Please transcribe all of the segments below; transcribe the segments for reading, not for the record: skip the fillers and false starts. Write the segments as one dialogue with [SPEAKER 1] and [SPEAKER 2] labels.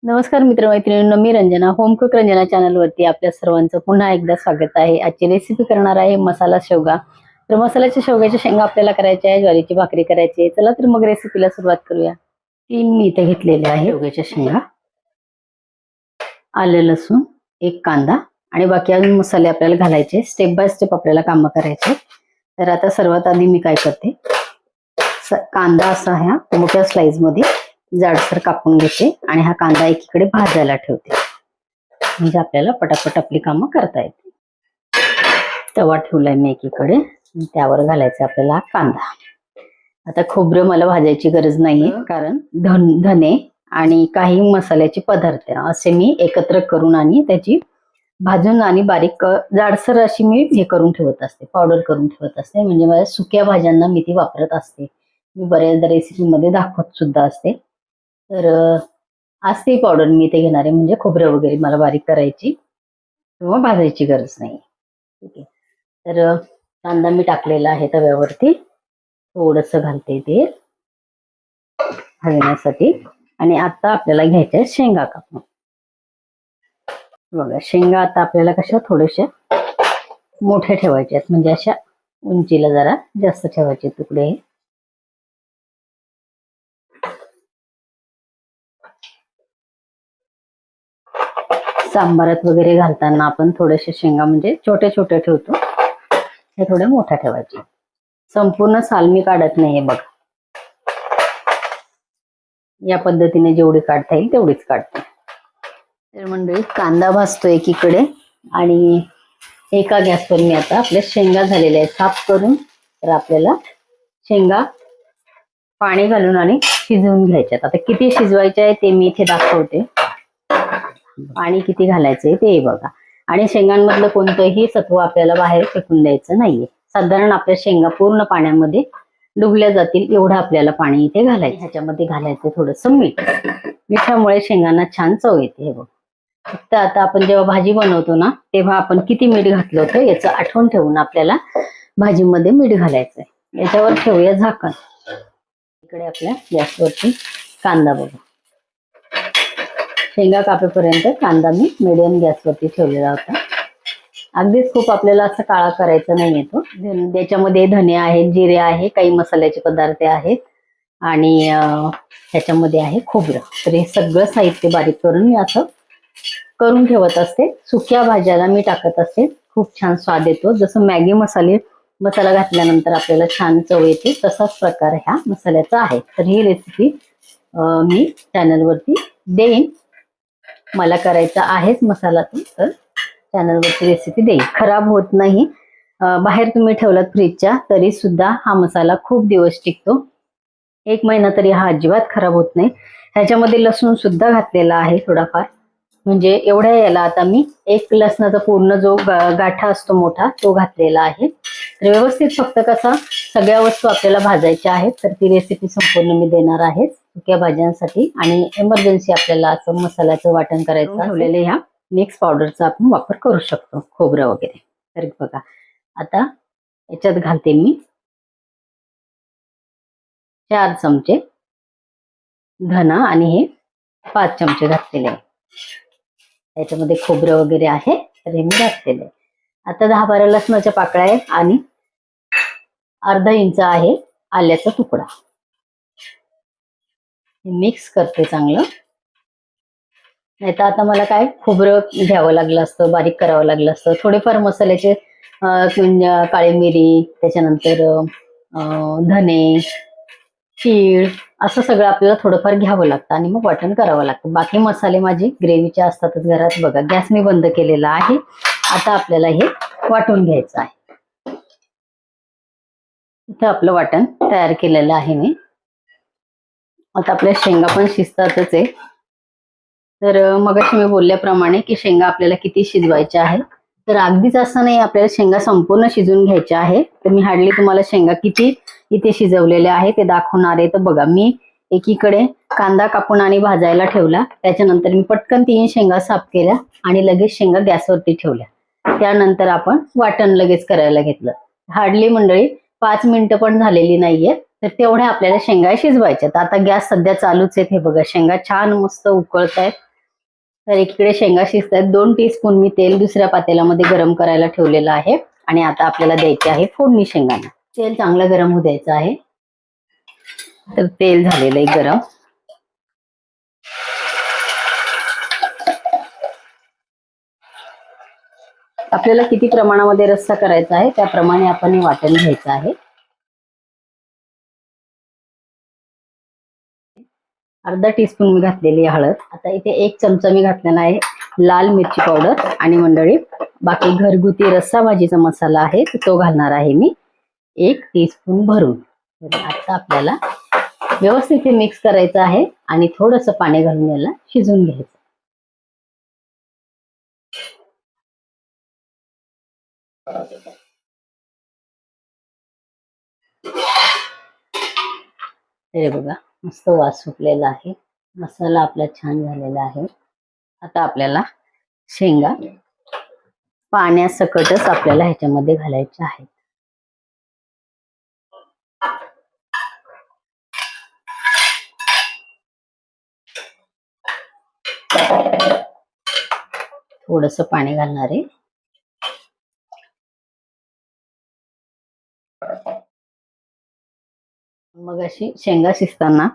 [SPEAKER 1] नमस्कार मित्रमैत्रिणींनो, मी Ranjana home cook Ranjana चॅनलवरती आपल्या सर्वांचं पुन्हा एकदा स्वागत आहे। आजची रेसिपी करणार आहे मसाला शेवगा। तर मसाल्याच्या शेवग्याच्या शेंगा आपल्याला करायच्या आहे, ज्वारीची भाकरी करायची आहे। चला तर मग रेसिपीला सुरुवात करूया। 3 मी इथे घेतलेले आहे शेवग्याच्या शेंगा, आलं लसूण, एक कांदा आणि बाकी अजून मसाले आपल्याला घालायचे। स्टेप बाय स्टेप आपल्याला काम करायचे। तर आता सर्वात आधी मी काय करते, कांदा असा ह्या मोठ्या स्लाइस मध्ये जाडसर कापून घेते आणि हा कांदा एकीकडे भाजायला ठेवते, म्हणजे आपल्याला पटापट आपली कामं करता येते। तवा ठेवलाय मी एकीकडे, त्यावर घालायचा आपल्याला कांदा। आता खोबरं मला भाजायची गरज नाहीये, कारण धने आणि काही मसाल्याचे पदार्थ असे मी एकत्र करून आणि त्याची भाजून आणि बारीक जाडसर अशी मी हे करून ठेवत असते, पावडर करून ठेवत असते। म्हणजे माझ्या सुक्या भाज्यांना मी ती वापरत असते। मी बऱ्याचदा रेसिपी मध्ये दाखवत सुद्धा असते। तर आज ती पावडर मी इथे घेणार आहे, म्हणजे खोबरं वगैरे मला बारीक करायची किंवा भाजायची गरज नाही। ठीक आहे, तर कांदा मी टाकलेला आहे तव्यावरती, थोडंसं घालते ते भाजण्यासाठी। आणि आता आपल्याला घ्यायच्या शेंगा कापून। बघा, शेंगा आता आपल्याला कशा थोड्याशा मोठ्या ठेवायच्या आहेत, म्हणजे अशा उंचीला जरा जास्त ठेवायचे तुकडे। सांबारात वगैरे घालताना आपण थोडेसे शेंगा म्हणजे छोटे छोटे ठेवतो, हे थोडे मोठ्या ठेवायचे। संपूर्ण साल मी काढत नाहीये बघा, या पद्धतीने जेवढी काढता येईल तेवढीच काढते। तर मंडळी, कांदा भाजतो एकीकडे आणि एका गॅसवर मी आता आपल्या शेंगा झालेल्या आहेत साफ करून। तर आपल्याला शेंगा पाणी घालून आणि शिजवून घ्यायच्यात। आता किती शिजवायच्या आहे ते मी इथे दाखवते, पाणी किती घालायचंय ते बघा। आणि शेंगांमधलं कोणतंही सत्व आपल्याला बाहेर फेकून द्यायचं नाहीये। साधारण आपल्या शेंगा पूर्ण पाण्यामध्ये डुबल्या जातील एवढं आपल्याला पाणी इथे घालायचं। ह्याच्यामध्ये घालायचं थोडंसं मीठ, मिठामुळे शेंगांना छान चव येते। हे बघ, फक्त आता आपण जेव्हा भाजी बनवतो ना, तेव्हा आपण किती मीठ घातलं होतं याचं आठवण ठेवून आपल्याला भाजीमध्ये मीठ घालायचंय। याच्यावर ठेवूया झाकण। इकडे आपल्या गॅसवरती कांदा बघा, शेंगा कापेपर्यंत कांदा मी मीडियम गॅसवरती ठेवलेला होता। अगदीच खूप आपल्याला असं काळा करायचा नाही येतो। त्याच्यामध्ये धने आहेत, जिरे आहे, काही मसाल्याचे पदार्थ आहेत आणि ह्याच्यामध्ये आहे खोबरं। तर हे सगळं साहित्य बारीक करून मी असं करून ठेवत असते। सुक्या भाज्याला मी टाकत असते, खूप छान स्वाद येतो। जसं मॅगी मसाला घातल्यानंतर आपल्याला छान चव येते, तसाच प्रकार ह्या मसाल्याचा आहे। तर ही रेसिपी मी चॅनलवरती देईन, मला करायचा आहेच मसाला, तर चॅनलवरची रेसिपी देईन। खराब होत नाही, बाहेर तुम्ही ठेवलात फ्रीजच्या तरी सुद्धा हा मसाला खूप दिवस टिकतो, 1 महिना तरी हा अजिबात खराब होत नाही। ह्याच्यामध्ये लसूण सुद्धा घातलेला आहे थोडाफार, म्हणजे एवढ्या याला आता मी एक लसणाचा पूर्ण जो गाठा असतो मोठा तो घातलेला आहे। तर व्यवस्थित फक्त कसा सगळ्या वस्तू आपल्याला भाजायच्या आहेत। तर ती रेसिपी संपूर्ण मी देणार आहे सुक्या भाज्यांसाठी। आणि इमर्जन्सी आपल्याला असं मसाल्याचं वाटण करायचं ठेवलेले ह्या मिक्स पावडरचा आपण वापर करू शकतो, खोबरं वगैरे। तर बघा, आता याच्यात घालते मी 4 चमचे धना आणि हे 5 चमचे घातलेले आहे। याच्यामध्ये खोबरं वगैरे आहे, तर हे मी घातलेलं आहे। आता 10-12 लसणाच्या पाकळ्या आहेत आणि अर्धा इंच आहे आल्याचा तुकडा। मिक्स करते चांगलं, नाही तर आता मला काय खोबरं घ्यावं लागलं असतं, बारीक करावं लागलं असतं। थोडेफार मसाल्याचे काळी मिरी, त्याच्यानंतर धने, तीळ, असं सगळं आपल्याला थोडंफार घ्यावं लागतं आणि मग वाटण करावं लागतं। बाकी मसाले माझे ग्रेव्हीचे असतातच घरात। बघा, गॅस मी बंद केलेला आहे। आता आपल्याला हे वाटून घ्यायचं आहे। इथं आपलं वाटण तयार केलेलं आहे मी। आता आपल्या शेंगा पण शिजतातच आहे। तर मगाशी मी बोलल्याप्रमाणे की शेंगा आपल्याला किती शिजवायच्या आहे, तर अगदीच असं नाही आपल्याला शेंगा संपूर्ण शिजून घ्यायच्या आहे। तर मी हार्डली तुम्हाला शेंगा किती इथे शिजवलेल्या आहे ते दाखवणार आहे। तर बघा, मी एकीकडे कांदा कापून आणि भाजायला ठेवला, त्याच्यानंतर मी पटकन 3 शेंगा साफ केल्या आणि लगेच शेंगा गॅसवरती ठेवल्या। त्यानंतर आपण वाटण लगेच करायला घेतलं। हार्डली मंडळी 5 मिनिटं पण झालेली नाहीये, तर तेवढ्या आपल्याला शेंगा शिजवायच्यात। आता गॅस सध्या चालूच आहे। हे बघा, शेंगा छान मस्त उकळत आहेत तर एकीकडे शेंगा शिजतायत. 2 टीस्पून मी तेल दुसऱ्या पातेल्यामध्ये गरम करायला ठेवलेलं आहे आणि आता आपल्याला द्यायची आहे फोडणी शेंगांना. तेल चांगलं गरम होऊ द्यायचं आहे. तर तेल झालेलं आहे गरम. आपल्याला किती प्रमाणामध्ये रस्सा करायचा आहे त्याप्रमाणे आपण हे वाटण घ्यायचं आहे. अर्धा टीस्पून मी घातलेली हळद. आता इथे 1 चमचा मी घातलेला आहे लाल मिरची पावडर. आणि मंडळी बाकी घरगुती रस्सा भाजीचा मसाला आहे तो घालणार आहे मी 1 टीस्पून भरून. आता आपल्याला व्यवस्थित हे मिक्स करायचं आहे आणि थोडंसं पाणी घालून याला शिजवून घ्यायचं. हे बघा मस्त वास सुटलेला आहे. मसाला आपला छान झालेला आहे. आता आपल्याला शेंगा पाण्यासकटच आपल्याला ह्याच्यामध्ये घालायच्या आहेत. थोडस पाणी घालणार आहे. मग अशी शेंगा शिजताना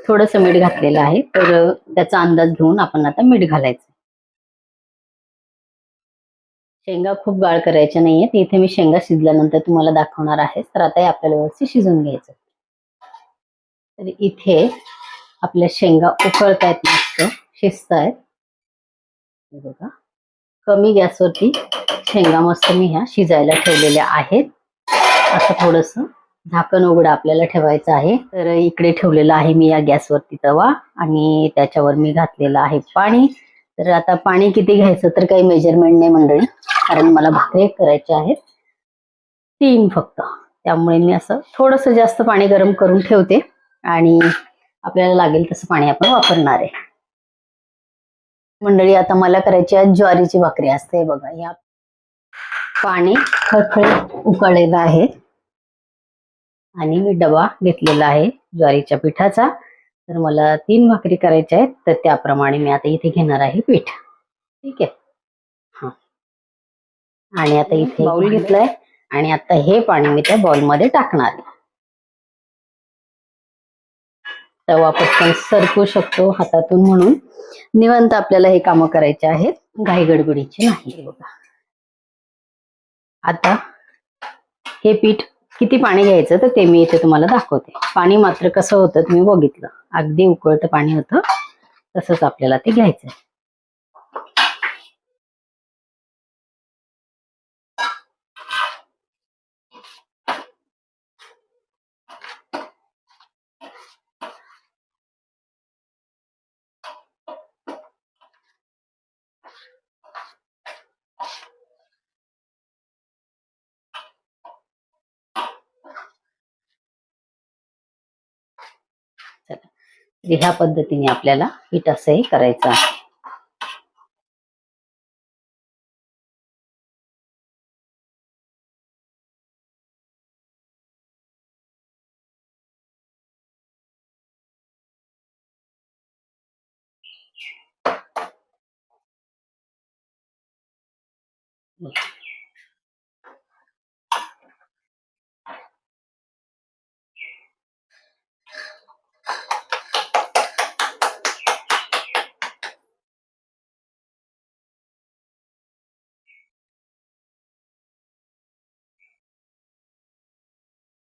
[SPEAKER 1] थोडस मीठ घातलेलं आहे, तर त्याचा अंदाज घेऊन आपण आता मीठ घालायचं. शेंगा खूप गाळ करायच्या नाहीयेत. इथे मी शेंगा शिजल्यानंतर तुम्हाला दाखवणार आहे. तर आता हे आपल्याला व्यवस्थित शिजवून घ्यायचं. तर इथे आपल्या शेंगा उकळतायत, मस्त शिजतायत. बघा कमी गॅसवरती शेंगा मस्त मी ह्या शिजायला ठेवलेल्या आहेत. असं थोडस झाकण उघडं आपल्याला ठेवायचं आहे. तर इकडे ठेवलेलं आहे मी या गॅसवरती तवा आणि त्याच्यावर मी घातलेलं आहे पाणी. तर आता पाणी किती घ्यायचं तर काही मेजरमेंट नाही मंडळी, कारण मला भाकरी करायच्या आहेत 3 फक्त. त्यामुळे मी असं थोडस जास्त पाणी गरम करून ठेवते आणि आपल्याला लागेल तसं पाणी आपण वापरणार आहे. मंडळी आता मला करायची आहे ज्वारीची भाकरी असते. बघा या पाणी खळखळीत उकळलेलं आहे आणि मी डबा घेतलेला आहे ज्वारीच्या पिठाचा. तर मला 3 भाकरी करायच्या आहेत, तर त्याप्रमाणे मी आता इथे घेणार आहे पीठ. ठीक आहे. हा आणि आता इथे बाउल घेतलाय आणि आता हे पाणी मी त्या बाउलमध्ये टाकणार आहे. तवा पटकन सरकू शकतो हातातून, म्हणून निवांत आपल्याला हे कामं करायचे आहेत, घाई गडबडीची नाही. बघा आता हे पीठ किती पाणी घ्यायचं तर ते मी इथे तुम्हाला दाखवते. पाणी मात्र कसं होतं तुम्ही बघितलं, अगदी उकळतं पाणी होतं, तसंच आपल्याला ते घ्यायचं. चला ह्या पद्धतीने आपल्याला पीठ असंही करायचं आहे.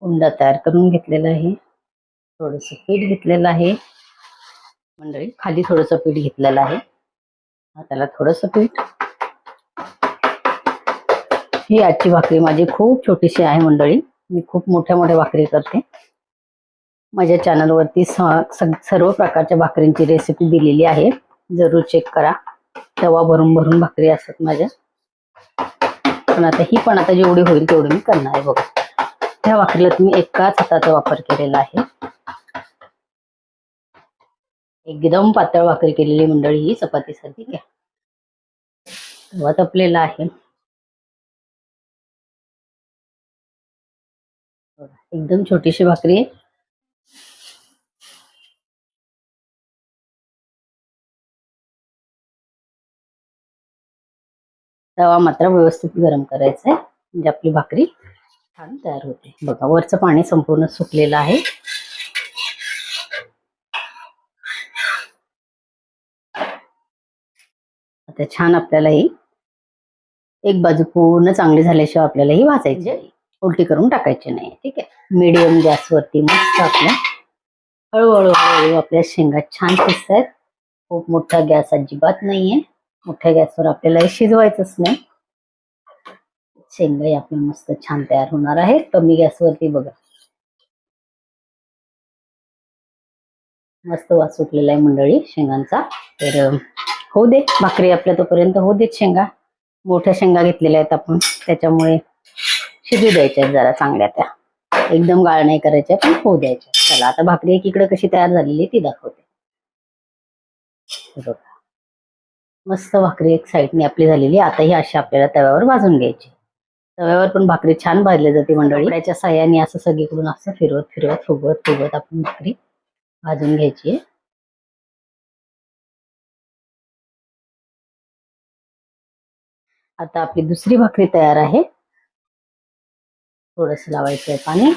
[SPEAKER 1] उंडा तयार करून घेतलेला आहे. थोडस पीठ घेतलेलं आहे मंडळी, खाली थोडस पीठ घेतलेलं आहे, त्याला थोडस पीठ. ही आजची भाकरी माझी खूप छोटीशी आहे मंडळी. मी खूप मोठ्या मोठ्या भाकरी करते. माझ्या चॅनलवरती सर्व प्रकारच्या भाकरींची रेसिपी दिलेली आहे, जरूर चेक करा. तवा भरून भरून भाकरी असतात माझ्या. पण आता जेवढी होईल तेवढी मी करणार आहे. बघा ह्या भाकरीला तुम्ही एकाच हाताचा वापर केलेला आहे. एकदम पातळ भाकरी केलेली मंडळी ही चपातीसारखी. घ्या तवा तपलेला आहे. एकदम छोटीशी भाकरी आहे. तवा मात्र व्यवस्थित गरम करायचा आहे, म्हणजे आपली भाकरी छान तयार होते. बघा वरचं पाणी संपूर्ण सुकलेलं आहे. आता छान आपल्याला ही एक बाजू पूर्ण चांगली झाल्याशिवाय आपल्याला ही भाजायची आहे, उलटी करून टाकायची नाही. ठीक आहे. मीडियम गॅसवरती मस्त आपल्या हळूहळू हळूहळू आपल्या शेंगा छान शिजतायत. खूप मोठा गॅस अजिबात नाहीये. मोठ्या गॅसवर आपल्याला हे शिजवायचंच नाही. शेंगा आपल्या मस्त छान तयार होणार आहे. कमी गॅसवरती बघा मस्त वास सुटलेला आहे मंडळी शेंगांचा. तर होऊ दे भाकरी आपल्या तोपर्यंत, होऊ देत शेंगा. मोठ्या शेंगा घेतलेल्या आहेत आपण, त्याच्यामुळे शिजू द्यायच्या जरा चांगल्या. त्या एकदम गाळ नाही करायच्या, पण होऊ द्यायच्या. चला आता भाकरी एकीकडे कशी तयार झालेली ती दाखवते. बघा मस्त भाकरी एक साईडने आपली झालेली. आता ही अशी आपल्याला तव्यावर भाजून घ्यायची. तव्यावर पण भाकरी छान भाजली जाते मंडळी. कपड्याच्या साह्याने असं सगळीकडून असं फिरवत फिरवत फुगवत फुगवत आपण भाकरी भाजून घ्यायची. आता आपली दुसरी भाकरी तयार आहे. थोडस लावायचं आहे पाणी.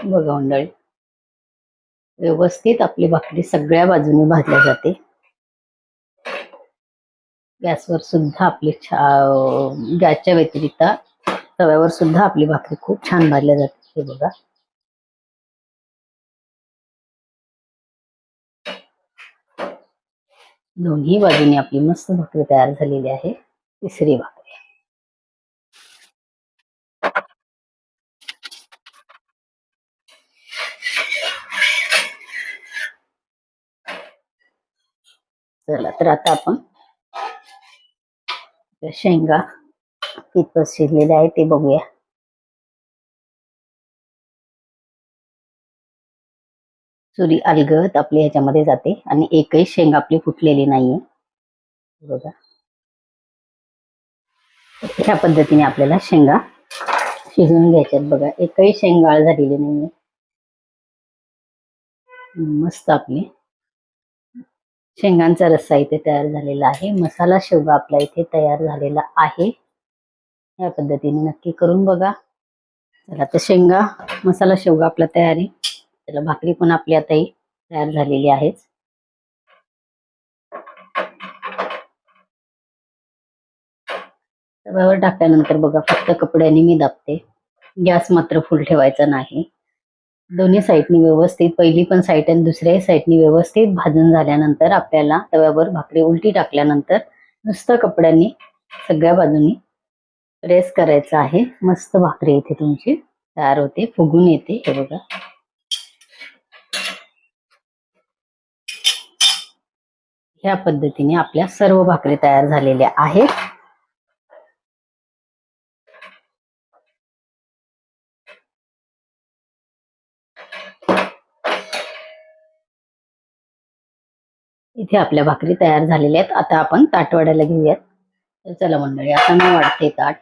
[SPEAKER 1] बघा मंडळी व्यवस्थित आपली भाकरी सगळ्या बाजूने भाजल्या जाते. गॅसवर सुद्धा आपली गॅसच्या व्यतिरिक्त तव्यावर सुद्धा आपली भाकरी खूप छान भाजल्या जाते. हे बघा दोन्ही बाजूने आपली मस्त भाकरी तयार झालेली आहे. तिसरी भाकरी चला तर आता आपण शेंगा कितपत शिजलेले आहे ते बघूया. सुरी अलगद आपली ह्याच्यामध्ये जाते आणि एकही शेंग आपली फुटलेली नाहीये. बघा ह्या पद्धतीने आपल्याला शेंगा शिजवून घ्यायच्यात. बघा एकही शेंग गाळ झालेली नाहीये. मस्त आपली शेंगांचा रस्सा इथे तयार झालेला आहे. मसाला शेवगा आपला इथे तयार झालेला आहे. या पद्धतीने नक्की करून बघा. चला तर शेंगा मसाला शेवगा आपला तयार आहे. त्याला भाकरी पण आपली आता ही तयार झालेली आहे. तव्यावर टाकल्यानंतर बघा फक्त कपड्याने मी दाबते. गॅस मात्र फुल ठेवायचा नाही. दोन्ही साईडनी व्यवस्थित, पहिली पण साईड आणि दुसऱ्याही साईडनी व्यवस्थित भाजून झाल्यानंतर आपल्याला तव्यावर भाकरी उलटी टाकल्यानंतर नुसतं कपड्यांनी सगळ्या बाजूनी प्रेस करायचं आहे. मस्त भाकरी इथे तुमची तयार होते, फुगून येते. हे बघा ह्या पद्धतीने आपल्या सर्व भाकरी तयार झालेल्या आहेत. इथे आपल्या भाकरी तयार झालेल्या आहेत. आता आपण ताट वाढायला घेऊयात. तर चला मंडळी आता मी वाढते ताट.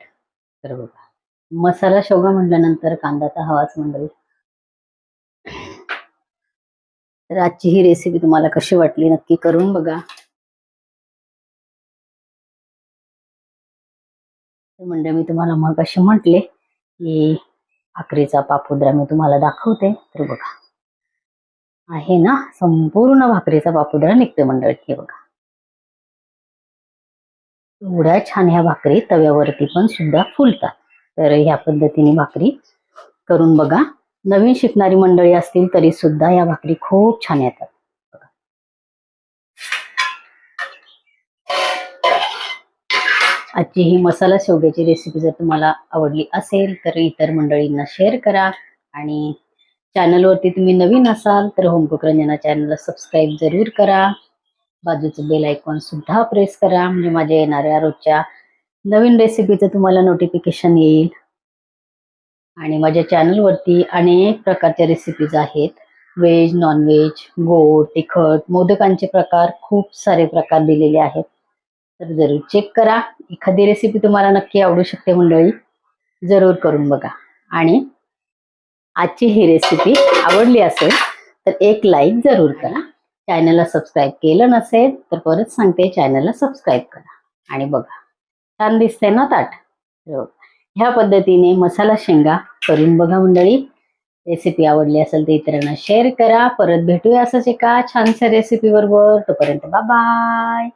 [SPEAKER 1] तर बघा मसाला शेवगा म्हटल्यानंतर कांदा तर हवाच मंडळी. तर आजची ही रेसिपी तुम्हाला कशी वाटली नक्की करून बघा. म्हणजे मी तुम्हाला मग असे म्हटले की भाकरीचा पापुद्रा मी तुम्हाला दाखवते. तर बघा आहे ना, संपूर्ण भाकरीचा पापुद्रा निघते मंडळी. हे बघा एवढ्या छान ह्या भाकरी तव्यावरती पण सुद्धा फुलतात. तर ह्या पद्धतीने भाकरी करून बघा. नवीन शिकणारी मंडळी असतील तरी सुद्धा या भाकरी खूप छान येतात. आजची ही मसाला शेवग्याची रेसिपी जर तुम्हाला आवडली असेल तर इतर मंडळींना शेअर करा. आणि चॅनलवरती तुम्ही नवीन असाल तर होम कुक रंजना चॅनलला सबस्क्राईब जरूर करा. बाजूचं बेल आयकॉन सुद्धा प्रेस करा, म्हणजे माझ्या येणाऱ्या रोजच्या नवीन रेसिपीचं तुम्हाला नोटिफिकेशन येईल. आणि माझ्या चॅनलवरती अनेक प्रकारच्या रेसिपीज आहेत. व्हेज, नॉनव्हेज, गोड, तिखट, मोदकांचे प्रकार, खूप सारे प्रकार दिलेले आहेत. तर जरूर चेक करा. एखादी रेसिपी तुम्हाला नक्की आवडू शकते मंडळी, जरूर करून बघा. आणि आजची ही रेसिपी आवडली असेल तर एक लाईक जरूर करा. चॅनलला सबस्क्राईब केलं नसेल तर परत सांगते, चॅनलला सबस्क्राईब करा. आणि बघा, छान दिसते ना ताट. ह्या पद्धतीने मसाला शेंगा करून बघा मंडळी. रेसिपी आवडली असेल तर इतरांना शेअर करा. परत भेटूया असंच एका छानशा रेसिपी बरोबर. तोपर्यंत बाय बाय.